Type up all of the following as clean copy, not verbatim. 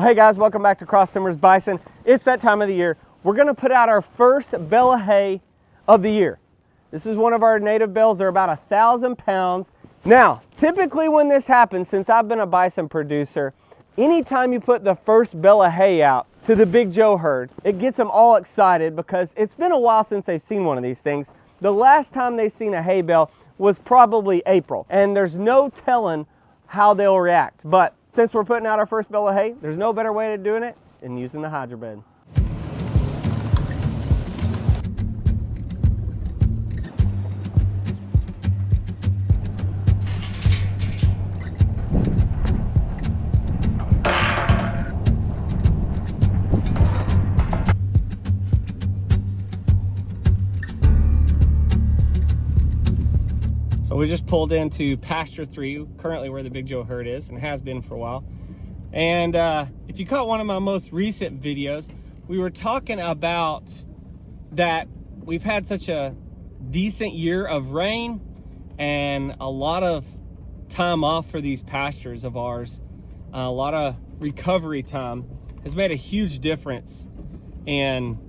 Well, hey guys, welcome back to Cross Timbers Bison. It's that time of the year. We're gonna put out our first bale of hay of the year. This is one of our native bales. They're about 1,000 pounds. Now, typically when this happens, since I've been a bison producer, anytime you put the first bale of hay out to the Big Joe herd, it gets them all excited because it's been a while since they've seen one of these things. The last time they've seen a hay bale was probably April, and there's no telling how they'll react. But since we're putting out our first bale of hay, there's no better way of doing it than using the HydroBed. So we just pulled into Pasture 3, currently where the Big Joe herd is, and has been for a while. And if you caught one of my most recent videos, we were talking about that we've had such a decent year of rain and a lot of time off for these pastures of ours. A lot of recovery time has made a huge difference in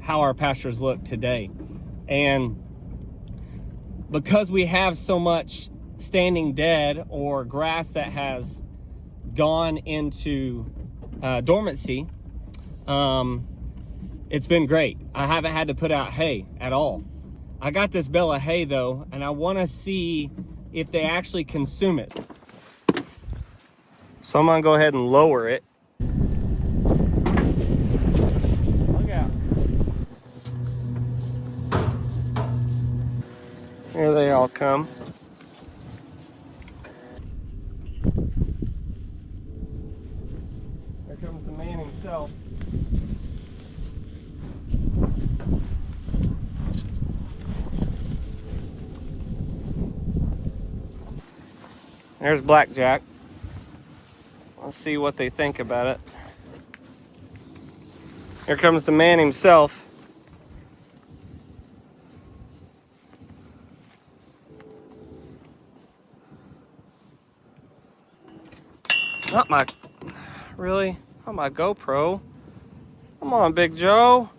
how our pastures look today. And because we have so much standing dead or grass that has gone into dormancy, it's been great. I haven't had to put out hay at all. I got this bale of hay though, and I want to see if they actually consume it. So I'm gonna go ahead and lower it. Look out. Here they all come. There comes the man himself. There's Blackjack. Let's see what they think about it. Here comes the man himself. Not my, really? Not my GoPro. Come on, Big Joe.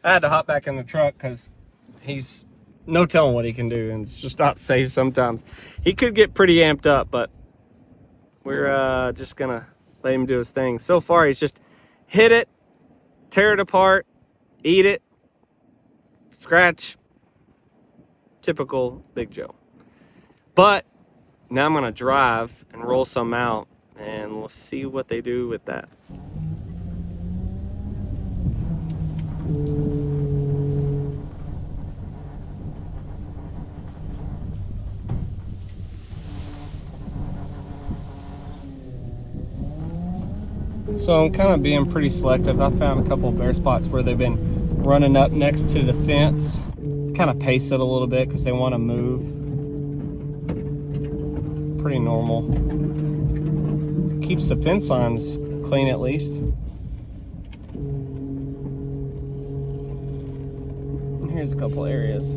I had to hop back in the truck because he's no telling what he can do, and it's just not safe sometimes. He could get pretty amped up, but we're just gonna let him do his thing. So far, he's just hit it, tear it apart, eat it, scratch. Typical Big Joe. But now I'm gonna drive and roll some out, and we'll see what they do with that. So I'm kind of being pretty selective. I found a couple of bare spots where they've been running up next to the fence, kind of pace it a little bit because they want to move. Pretty normal. Keeps the fence lines clean at least. And here's a couple areas.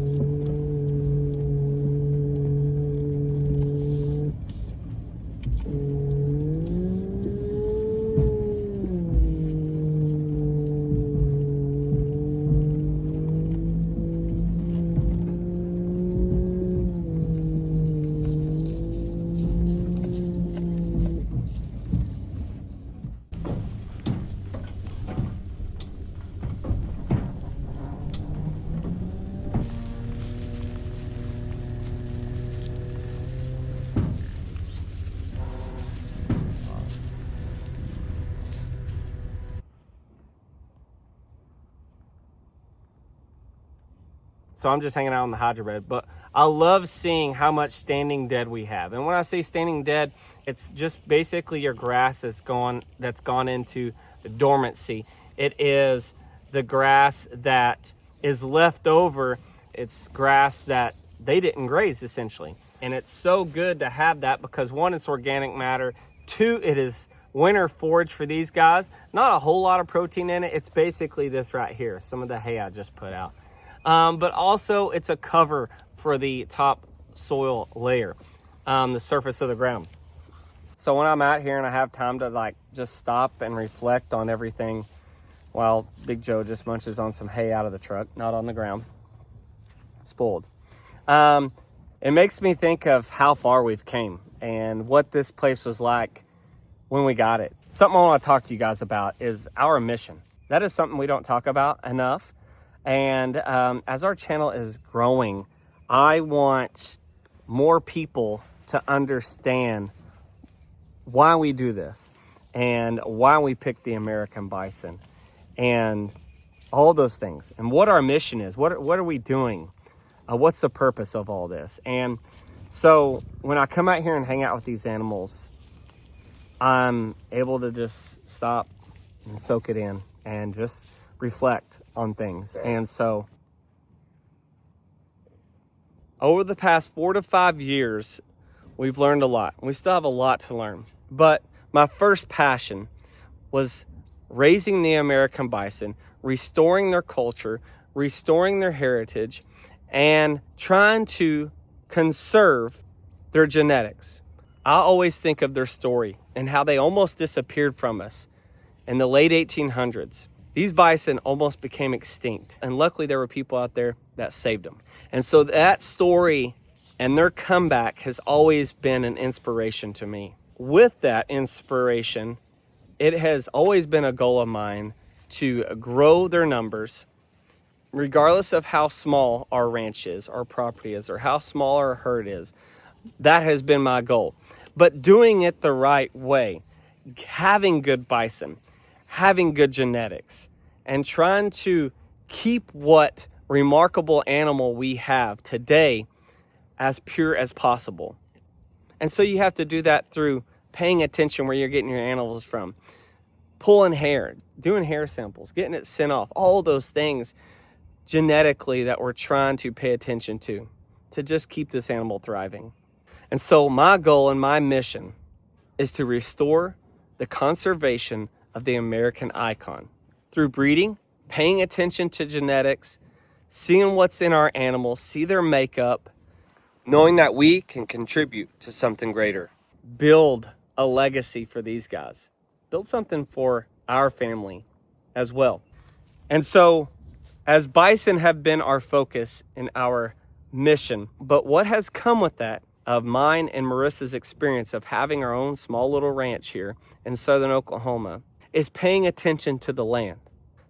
So I'm just hanging out on the HydroBed, but I love seeing how much standing dead we have. And when I say standing dead, it's just basically your grass that's gone into dormancy. It is the grass that is left over. It's grass that they didn't graze essentially. And it's so good to have that because one, it's organic matter. Two, it is winter forage for these guys. Not a whole lot of protein in it. It's basically this right here, some of the hay I just put out. But also it's a cover for the top soil layer, the surface of the ground. So when I'm out here and I have time to like just stop and reflect on everything while Big Joe just munches on some hay out of the truck, not on the ground, spoiled. It makes me think of how far we've came and what this place was like when we got it. Something I want to talk to you guys about is our mission. That is something we don't talk about enough. And as our channel is growing, I want more people to understand why we do this and why we pick the American bison and all those things and what our mission is. What are we doing? What's the purpose of all this? And so when I come out here and hang out with these animals, I'm able to just stop and soak it in and just reflect on things. And so over the past 4 to 5 years, we've learned a lot. We still have a lot to learn. But my first passion was raising the American bison, restoring their culture, restoring their heritage, and trying to conserve their genetics. I always think of their story and how they almost disappeared from us in the late 1800s. These bison almost became extinct, and luckily there were people out there that saved them. And so that story and their comeback has always been an inspiration to me. With that inspiration, it has always been a goal of mine to grow their numbers, regardless of how small our ranch is, our property is, or how small our herd is. That has been my goal. But doing it the right way, having good bison, having good genetics, and trying to keep what remarkable animal we have today as pure as possible. And so you have to do that through paying attention where you're getting your animals from, pulling hair, doing hair samples, getting it sent off, all those things genetically that we're trying to pay attention to just keep this animal thriving. And so my goal and my mission is to restore the conservation of the American icon through breeding, paying attention to genetics, seeing what's in our animals, see their makeup, knowing that we can contribute to something greater, build a legacy for these guys, build something for our family as well. And so as bison have been our focus in our mission, but what has come with that of mine and Marissa's experience of having our own small little ranch here in southern Oklahoma is paying attention to the land,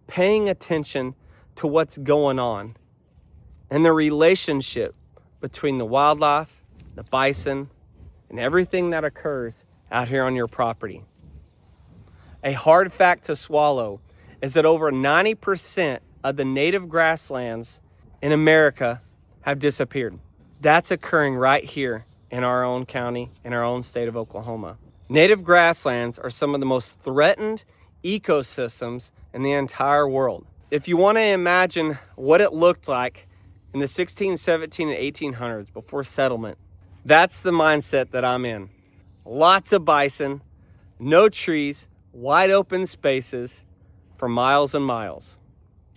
paying attention to what's going on and the relationship between the wildlife, the bison, and everything that occurs out here on your property. A hard fact to swallow is that over 90% of the native grasslands in America have disappeared. That's occurring right here in our own county, in our own state of Oklahoma. Native grasslands are some of the most threatened ecosystems in the entire world. If you want to imagine what it looked like in the 16, 17, and 1800s before settlement. That's the mindset that I'm in. Lots of bison, no trees, wide open spaces for miles and miles.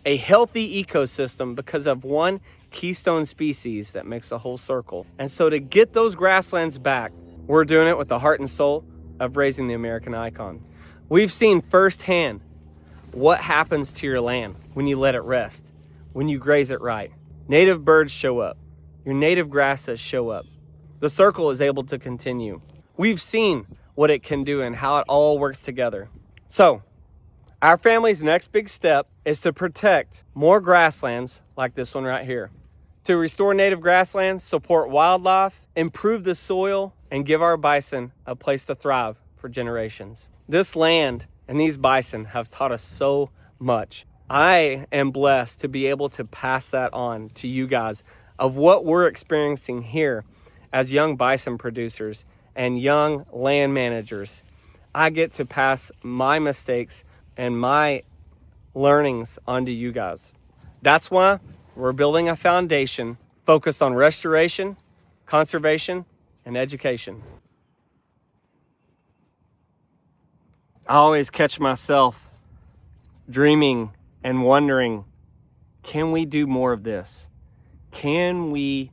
A healthy ecosystem because of one keystone species that makes a whole circle. And so to get those grasslands back, we're doing it with the heart and soul of raising the American icon. We've seen firsthand what happens to your land when you let it rest, when you graze it right. Native birds show up. Your native grasses show up. The circle is able to continue. We've seen what it can do and how it all works together. So, our family's next big step is to protect more grasslands like this one right here. To restore native grasslands, support wildlife, improve the soil, and give our bison a place to thrive for generations. This land and these bison have taught us so much. I am blessed to be able to pass that on to you guys of what we're experiencing here as young bison producers and young land managers. I get to pass my mistakes and my learnings onto you guys. That's why we're building a foundation focused on restoration, conservation, and education. I always catch myself dreaming and wondering, can we do more of this? Can we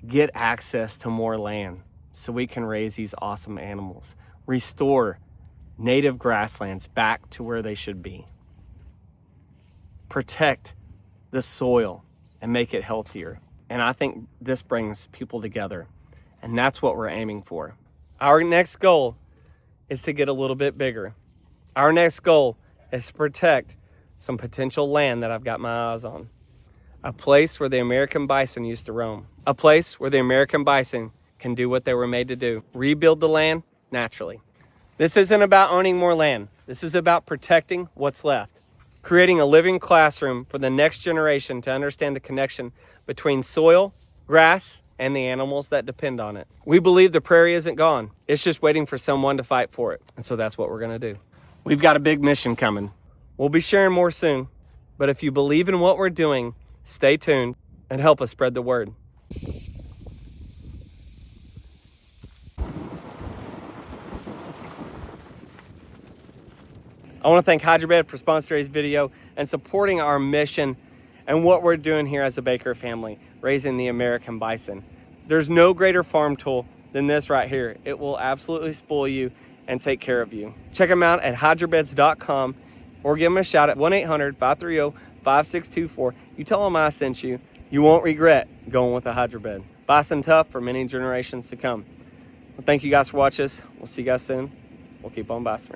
get access to more land so we can raise these awesome animals? Restore native grasslands back to where they should be. Protect the soil and make it healthier. And I think this brings people together. And that's what we're aiming for. Our next goal is to get a little bit bigger. Our next goal is to protect some potential land that I've got my eyes on. A place where the American bison used to roam. A place where the American bison can do what they were made to do. Rebuild the land naturally. This isn't about owning more land. This is about protecting what's left. Creating a living classroom for the next generation to understand the connection between soil, grass, and the animals that depend on it. We believe the prairie isn't gone. It's just waiting for someone to fight for it. And so that's what we're gonna do. We've got a big mission coming. We'll be sharing more soon. But if you believe in what we're doing, stay tuned and help us spread the word. I want to thank HydroBed for sponsoring today's video and supporting our mission and what we're doing here as a Baker family, raising the American bison. There's no greater farm tool than this right here. It will absolutely spoil you and take care of you. Check them out at hydrobeds.com or give them a shout at 1-800-530-5624. You tell them I sent you. You won't regret going with a HydroBed. Bison tough for many generations to come. Well, thank you guys for watching us. We'll see you guys soon. We'll keep on bison raising.